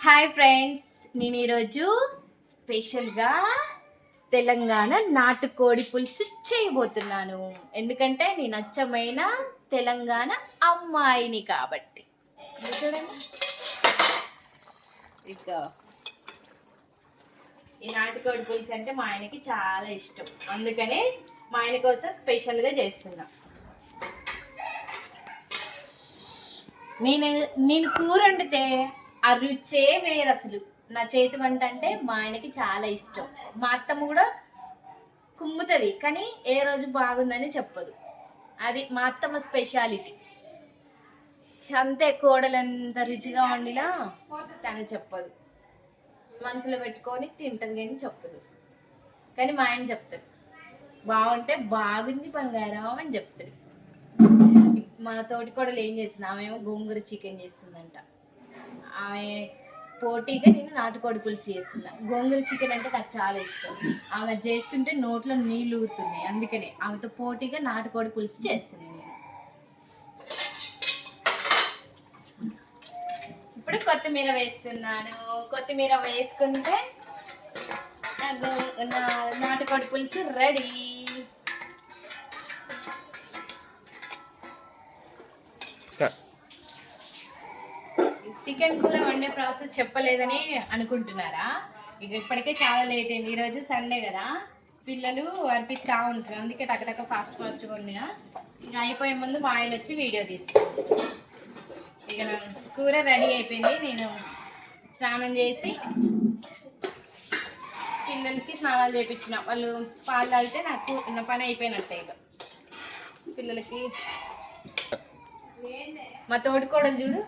Hi friends, నేను ఈరోజు స్పెషల్గా తెలంగాణ నాటుకోడి పులుసు చేయబోతున్నాను. ఎందుకంటే నేను అచ్చమైన తెలంగాణ అమ్మాయిని కాబట్టి. చూడండి, ఇక ఈ నాటుకోడి పులుసు అంటే మా ఆయనకి చాలా ఇష్టం. అందుకనే మా ఆయన కోసం స్పెషల్గా చేస్తున్నా. నేను కూర వండితే ఆ రుచే వేరు. అసలు నా చేతి వంట అంటే మా ఆయనకి చాలా ఇష్టం. మా అత్తమ్మ కూడా కుమ్ముతుంది, కానీ ఏ రోజు బాగుందని చెప్పదు. అది మా అత్తమ్మ స్పెషాలిటీ. అంతే, కోడలంత రుచిగా వండినా తను చెప్పదు. మనసులో పెట్టుకొని తింటుంది కానీ చెప్పదు. కానీ మా ఆయన చెప్తాడు, బాగుంటే బాగుంది బంగారం అని చెప్తాడు. మా తోటి కోడలు ఏం చేస్తుంది, ఆమె గోంగూర చికెన్ చేస్తుందంట. ఆమె పోటీగా నేను నాటుకోడి పులుసు చేస్తున్నా. గోంగూర చికెన్ అంటే నాకు చాలా ఇష్టం. ఆమె చేస్తుంటే నోట్లో నీళ్ళు ఊరుతున్నాయి. అందుకనే ఆమెతో పోటీగా నాటుకోడి పులుసు చేస్తున్నాను నేను. ఇప్పుడు కొత్తిమీర వేస్తున్నాను. కొత్తిమీర వేసుకుంటే నాటుకోడి పులుసు రెడీ. చికెన్ కూర వండే ప్రాసెస్ చెప్పలేదని అనుకుంటున్నారా? ఇక ఇప్పటికే చాలా లేట్ అయింది. ఈరోజు సండే కదా, పిల్లలు అర్పిస్తూ ఉంటారు. అందుకే టకటక ఫాస్ట్గా వండినా. ఇక అయిపోయే ముందు మా ఆయన వచ్చి వీడియో తీస్తాను. ఇక కూర రెడీ అయిపోయింది. నేను స్నానం చేసి పిల్లలకి స్నానాలు చేయించిన. వాళ్ళు పాలు తాగితే నాకు నా పని అయిపోయినట్టే. ఇక పిల్లలకి మా తోటికోడలు చూడు,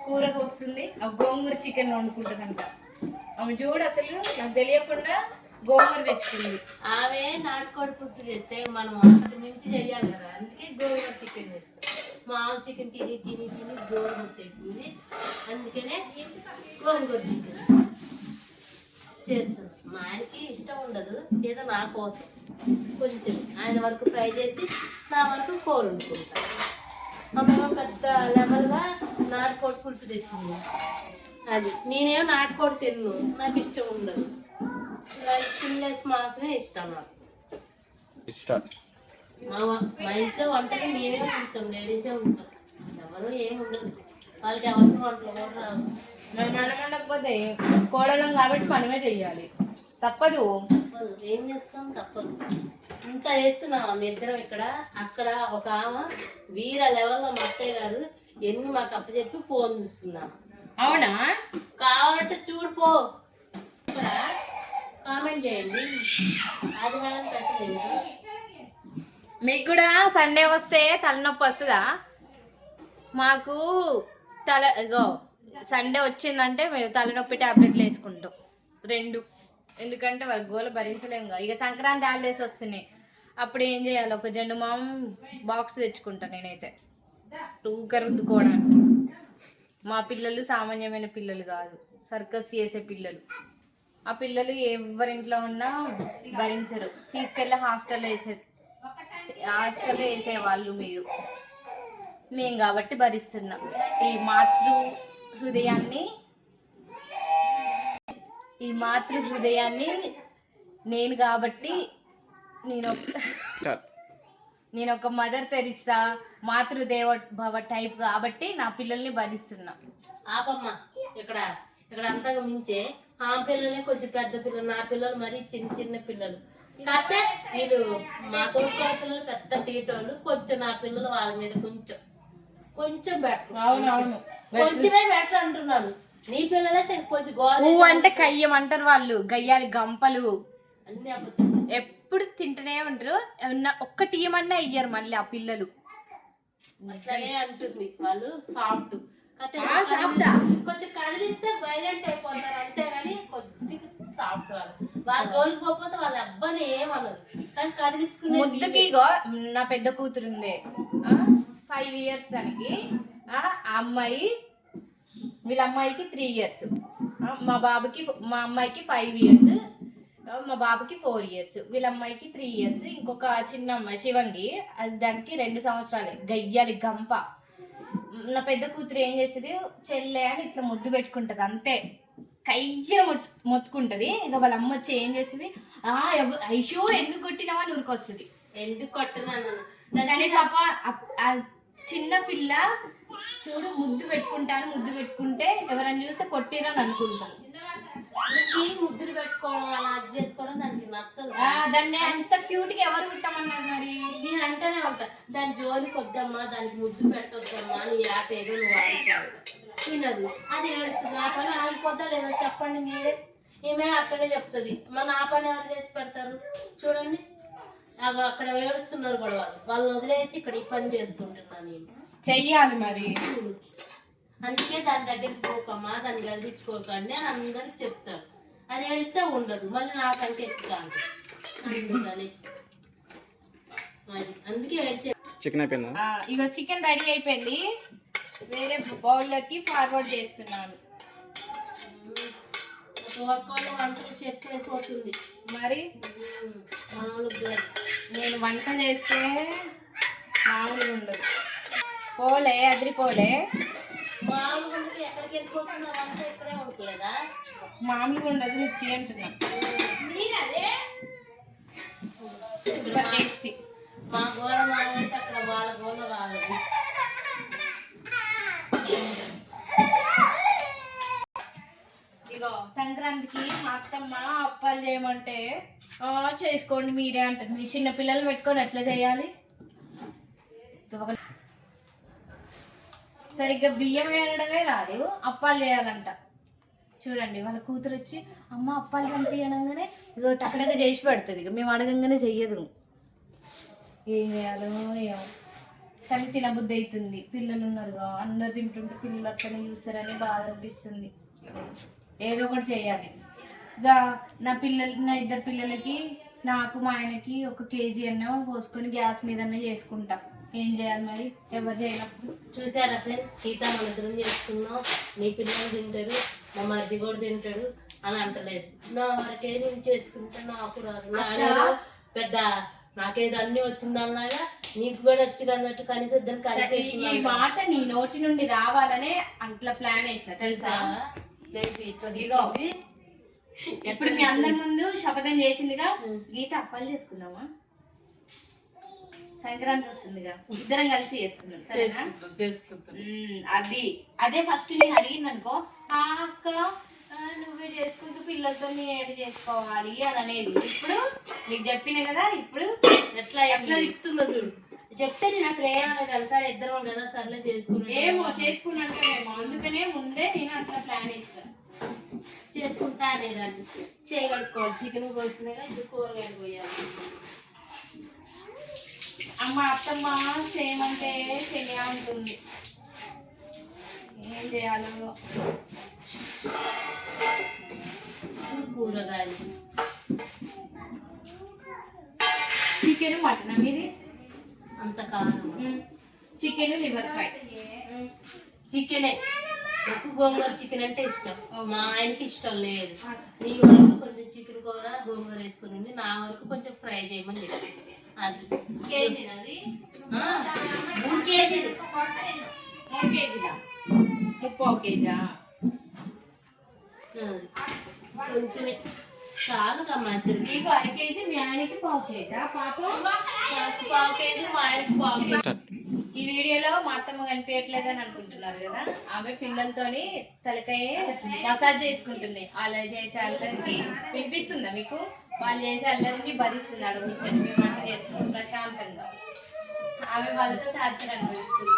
కూరగా వస్తుంది. ఆ గోంగూర చికెన్ వండుకుంటుందంట. ఆమె చూడు, అసలు నాకు తెలియకుండా గోంగూర తెచ్చుకుంది. ఆమె నాటుకోడి పులుసు చేస్తే మనం అంతకు మించి చెయ్యాలి కదా, అందుకే గోంగూర చికెన్ చేస్తాం. మామూలు చికెన్ తిని తిని తిని గోరు ముట్టేసింది, అందుకనే గోంగూర చికెన్ చేస్తాం. మా ఆయనకి ఇష్టం ఉండదు, ఏదో నా కోసం కొంచెం ఆయన వరకు ఫ్రై చేసి నా వరకు కూర వండుకుంటాం. ఆమెమో పెద్ద లెవెల్గా నాటుకోడి పులుసు తెచ్చింది. అది నేనేమో నాటుకోడి తిన్ను, నాకు ఇష్టం ఉండదు. స్కిన్లెస్ మాసమే ఇష్టం నాకు. మా ఇంట్లో వంటలు మేమే ఉంటాం, లేడీసే ఉంటాం. ఎవరు ఏమి ఉండదు, వాళ్ళకి ఎవరికి వంటలు ఎవరు రావు. మరి మనం ఉండకపోతే కోడలం కాబట్టి మనమే చెయ్యాలి, తప్పదు. ఏం చేస్తాం, తప్పదు. ఇంత చేస్తున్నాం మీ ఇద్దరం ఇక్కడ. అక్కడ ఒక ఆమె వీర లెవెల్లో మా అత్తయ్య గారు ఎన్ని మాకు అప్పచెప్పి ఫోన్ చూస్తున్నాం. అవునా? కావాలంటే చూడిపో, కామెంట్ చేయండి. ఆదివారం స్పెషల్. మీకు కూడా సండే వస్తే తలనొప్పి వస్తుందా? మాకు సండే వచ్చిందంటే మేము తలనొప్పి టాబ్లెట్లు వేసుకుంటాం 2. ఎందుకంటే వాళ్ళ గోల భరించలేము. ఇక సంక్రాంతి హాలిడేస్ వస్తున్నాయి, అప్పుడు ఏం చేయాలి, ఒక జెండు మాం బాక్స్ తెచ్చుకుంటాను నేనైతే ఊక రుద్దుకోవడానికి. మా పిల్లలు సామాన్యమైన పిల్లలు కాదు, సర్కస్ చేసే పిల్లలు. ఆ పిల్లలు ఎవరింట్లో ఉన్నా భరించరు. తీసుకెళ్ళి హాస్టల్లో వేసేవాళ్ళు మీరు. మేము కాబట్టి భరిస్తున్నాం. ఈ మాతృ హృదయాన్ని నేను కాబట్టి, నేను ఒక మదర్ తెరిస్తా, మాతృదేవ భవ టైప్ కాబట్టి నా పిల్లల్ని భరిస్తున్నా. ఆపమ్మ, ఇక్కడ అంతగా మించే ఆ పిల్లలే కొంచెం పెద్ద పిల్లలు, నా పిల్లలు మరి చిన్న చిన్న పిల్లలు. కాకపోతే వీళ్ళు మా తోటి పిల్లలు పెద్ద తీటోళ్ళు, కొంచెం నా పిల్లలు వాళ్ళ మీద కొంచెం బెటర్. అవునవును, కొంచెమే బెటర్ అంటున్నాను. నీ పిల్లలైతే కొంచెం నువ్వు అంటే కయ్యం అంటారు వాళ్ళు, గయ్యాలి గంపలు అన్ని అబద్ధాలు. ఎప్పుడు తింటూనే ఉంటారు. ఏమన్నా ఒక్క టీయమన్నా ఇయ్యరు మళ్ళీ ఆ పిల్లలు. అట్లనే అంటుంది, వాళ్ళు సాఫ్ట్. కొంచెం కదిలిస్తే వైలెంట్ అయిపోతారు అంతేగాని కొద్దిగా సాఫ్ట్. వాళ్ళ జోలికి పోతే వాళ్ళ అబ్బాయి ఏమన్నారు, కానీ కదిలించుకునే ముద్దుకి. నా పెద్ద కూతురు ఉంది, 5 years దానికి. ఆ అమ్మాయి, వీళ్ళ అమ్మాయికి 3 years, మా అమ్మాయికి 5 years, మా బాబుకి 4 years, వీళ్ళ అమ్మాయికి 3 years. ఇంకొక చిన్న అమ్మాయి శివంగి, దానికి 2 సంవత్సరాలే, గయ్యాలి గంప. నా పెద్ద కూతురు ఏం చేసేది, చెల్లె అని ఇట్లా ముద్దు పెట్టుకుంటది అంతే. కయ్యన మొత్తుకుంటది. ఇక వాళ్ళ అమ్మ వచ్చి ఏం చేస్తుంది, ఐషో ఎందుకు కొట్టినావా అని ఊరికొస్తుంది. ఎందుకు కొట్టినాను కానీ పాప ఆ చిన్న పిల్ల చూడు ముద్దు పెట్టుకుంటే ఎవరైనా చూస్తే కొట్టిరని అనుకుంటాను. ముద్దులు పెట్టుకోవడం అలా అది చేసుకోవడం దానికి నచ్చదు. దాన్ని అంత క్యూట్ గా ఎవరు కుట్టమన్నారు మరి? నేను అంటేనే ఉంటా దాని జోలికి వద్దమ్మా, దానికి ముద్దు పెట్టొద్దమ్మా, నీ ఆట ఏదో నువ్వు ఆడుతావు తినదు. అది ఏడుస్తుంది. నా పని ఆగిపోతా లేదా చెప్పండి మీరే. ఏమే అట్లనే చెప్తుంది. మన ఆ పని ఎవరు చేసి పెడతారు చూడండి. అక్కడ ఏడుస్తున్నారు కూడా వాళ్ళని వదిలేసి ఇక్కడ ఈ పని చేసుకుంటున్నాను నేను. చెయ్యాలి మరి. అందుకే దాని దగ్గరికి పోకమ్మా, దాన్ని గదిలించుకోకండి అని అందరికి చెప్తారు. అది ఏడిస్తే ఉండదు, మళ్ళీ నాకంటే ఎక్కుతాను. అందుకని అందుకే ఏడ్చే. చికెన్ అయిపోయిందా? ఇగో చికెన్ రెడీ అయిపోయింది. వేరే బౌల్లోకి ఫార్వర్డ్ చేస్తున్నాను. తోటకోళ్ళు వంటలు చెప్పు అయిపోతుంది మరి. మామూలుగా నేను వంట చేస్తే మామూలుగా ఉండదు. పోలే అదిరిపోలే. మామూలుగా ఉంటే ఎక్కడికి వెళ్ళిపోతున్నారు అంటే ఇక్కడే ఉంటుందా? మామూలుగా ఉండదు, రుచి అంటున్నా. టేస్టీ. మా గోల మాలంటే అక్కడ వాళ్ళ గోల వాళ్ళది. ఇగో సంక్రాంతికి మా అత్తమ్మ అప్పాలు చేయమంటే చేసుకోండి మీరే అంటుంది. మీ చిన్న పిల్లలు పెట్టుకొని ఎట్లా చేయాలి? సరిగ్గా బియ్యం వేయడమే రాదు, అప్పాలు చేయాలంట. చూడండి వాళ్ళ కూతురు వచ్చి అమ్మ అప్పాలు కనిపించగానే ఇగో టక్కడగా చేసి పెడుతుంది. ఇక మేము అడగంగానే చెయ్యదు. ఏం చేయాలో ఏమో, కానీ తినబుద్ధి అవుతుంది. పిల్లలు ఉన్నారుగా, అందరు తింటుంటే పిల్లలు అట్లనే చూస్తారని బాధ అనిపిస్తుంది. ఏదో ఒకటి చేయాలి. ఇక నా ఇద్దరు పిల్లలకి, నాకు మా ఆయనకి 1 కేజీ అన్న పోసుకొని గ్యాస్ మీదనే చేసుకుంటాం. ఏం చేయాలి మరి, ఎవరు చేయనప్పుడు. చూసారా ఫ్రెండ్స్, గీత మన ఇద్దరం చేసుకున్నాం, నీ పిల్లలు తింటారు, మా మరిది కూడా తింటాడు అని అంటలేదు. నా వరకే నేను చేసుకుంటే నాకు రాదు. పెద్ద నాకేదో అన్ని వచ్చిందన్నాగా నీకు కూడా వచ్చి అన్నట్టు కనీసం ఇద్దరు కలిసి. ఈ మాట నీ నోటి నుండి రావాలనే అట్లా ప్లాన్ వేసిన తెలుసా. ఇప్పుడు మీ అందరి ముందు శపథం చేసిందిగా, గీత అప్పాలు చేసుకుందామా, సంక్రాంతి వస్తుందిగా, ఇద్దరం కలిసి చేసుకుందాం సరేనా? అదే ఫస్ట్ నేను అడిగింది అనుకో, అక్క నువ్వే చేసుకుంటూ పిల్లలతో నేను ఏడు చేసుకోవాలి అని అనేది. ఇప్పుడు నీకు చెప్పిన కదా, ఇప్పుడు ఎట్లా ఇస్తుందో చూడు. చెప్తే నేను అసలు ఏమనేది సరే ఇద్దరం కదా సర్లే చేసుకున్నాకేమో అందుకనే ముందే నేను అట్లా ప్లాన్ వేసిన. చేసుకుంటా అనేదాన్ని. చేయగలుగుకోవాలి. చికెన్ కోసినాక ఇది కూరగాయలు పోయాలి. అమ్మ అత్తమ్మ చేయమంటే చెయ్య ఉంటుంది. ఏం చేయాలో కూరగాయలు. చికెన్ మటన్ మీది అంత కాదు. Chicken liver fry. చికెనే నాకు గోంగూర చికెన్ అంటే ఇష్టం. మా ఆయనకి ఇష్టం లేదు. నీ వరకు కొంచెం చికెన్ కూర గోంగూర వేసుకుని నా వరకు కొంచెం ఫ్రై చేయమని చెప్పి. అది కేజీ అది 3 కేజీలు. 3 కేజీలా? 1 కేజా? కొంచెమే చాలుగా మా ఇద్దరికి. మీకు 1/2 కేజీ, మీ ఆయనకి 1/2 కేజా? పాపం 1/2 కేజీ, మా ఆయనకి 1/2 కేజీ. ఈ వీడియోలో మా అత్తమ్మ కనిపించట్లేదు అని అనుకుంటున్నారు కదా, ఆమె పిల్లలతోని తలకాయ మసాజ్ చేసుకుంటుంది. అలా చేసే అల్లరికి వినిపిస్తుందా మీకు? వాళ్ళు చేసే అల్లరిని భరిస్తుంది. అడుగు కూర్చొని మేము వంట చేస్తున్నాం ప్రశాంతంగా. ఆమె వాళ్ళతో టార్చర్ అనిపిస్తుంది.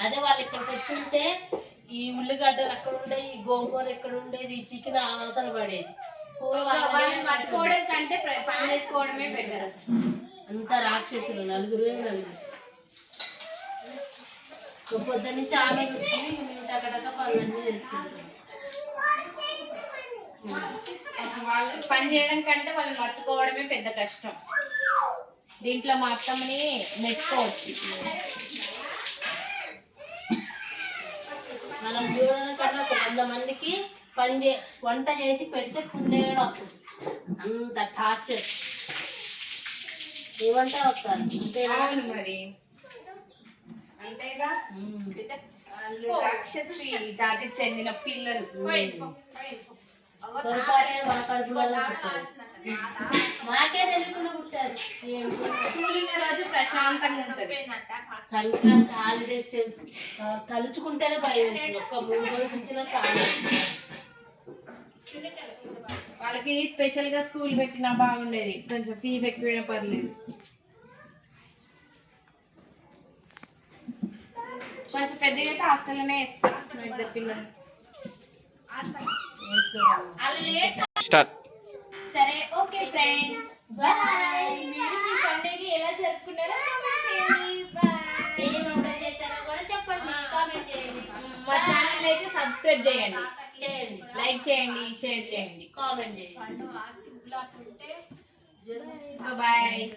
అదే వాళ్ళు ఇక్కడికి వచ్చి ఉంటే ఈ ఉల్లిగడ్డలు అక్కడ ఉండేది, ఈ గోంగూర ఎక్కడ ఉండేది, ఈ చికెన్ అవతల పడేది. వాళ్ళని పట్టుకోవడం కంటే పని చేసుకోవడమే బెటర్. అంత రాక్షసులు నలుగురు. పొద్దున్న నుంచి ఆమె చూసుకుని మేము టకటక పనులన్నీ చేసుకుంటాం. వాళ్ళ పని చేయడం కంటే వాళ్ళని పట్టుకోవడమే పెద్ద కష్టం. దీంట్లో మా అత్తమ్మని మెచ్చుకోవచ్చు. మనం చూడడం కన్నా 100 మందికి వంట చేసి పెడితే పుణ్యమే వస్తుంది. అంత టార్చర్ ఏమంటే వస్తారు అంతేనా మరి. అంతేగా, రాక్షసి జాతికి చెందిన పిల్లలు. పొరపాటే మా కడుపులలో పుట్టారు. మాకే తెలియకుండా పుట్టారు. స్కూల్ ఉన్న రోజు ప్రశాంతంగా ఉంటది. సంక్రాంతి హాలిడేస్ తెలుసు, తలుచుకుంటేనే భయం వేస్తుంది. ఒక్క 3 రోజులు ఇచ్చినా చాలా. వాళ్ళకి స్పెషల్ గా స్కూల్ పెట్టినా బాగుండేది, కొంచెం ఫీజు ఎక్కువైనా పర్లేదు. కొంచెం పెద్దగా అయితే హాస్టల్లోనే వేస్తా మా ఇద్దరు పిల్లలు. స్టార్ట్. సరే ఓకే ఫ్రెండ్స్, బాయ్. మీరు మీ సండేని ఎలా జరుపుకున్నారో కామెంట్ చేయండి. బాయ్. ఏం ఆర్డర్ చేశారో కూడా చెప్పండి, కామెంట్ చేయండి. మా ఛానల్ అయితే సబ్స్క్రైబ్ చేయండి, చేయండి, లైక్ చేయండి, షేర్ చేయండి. కామెంట్ చేయండి. బాయ్.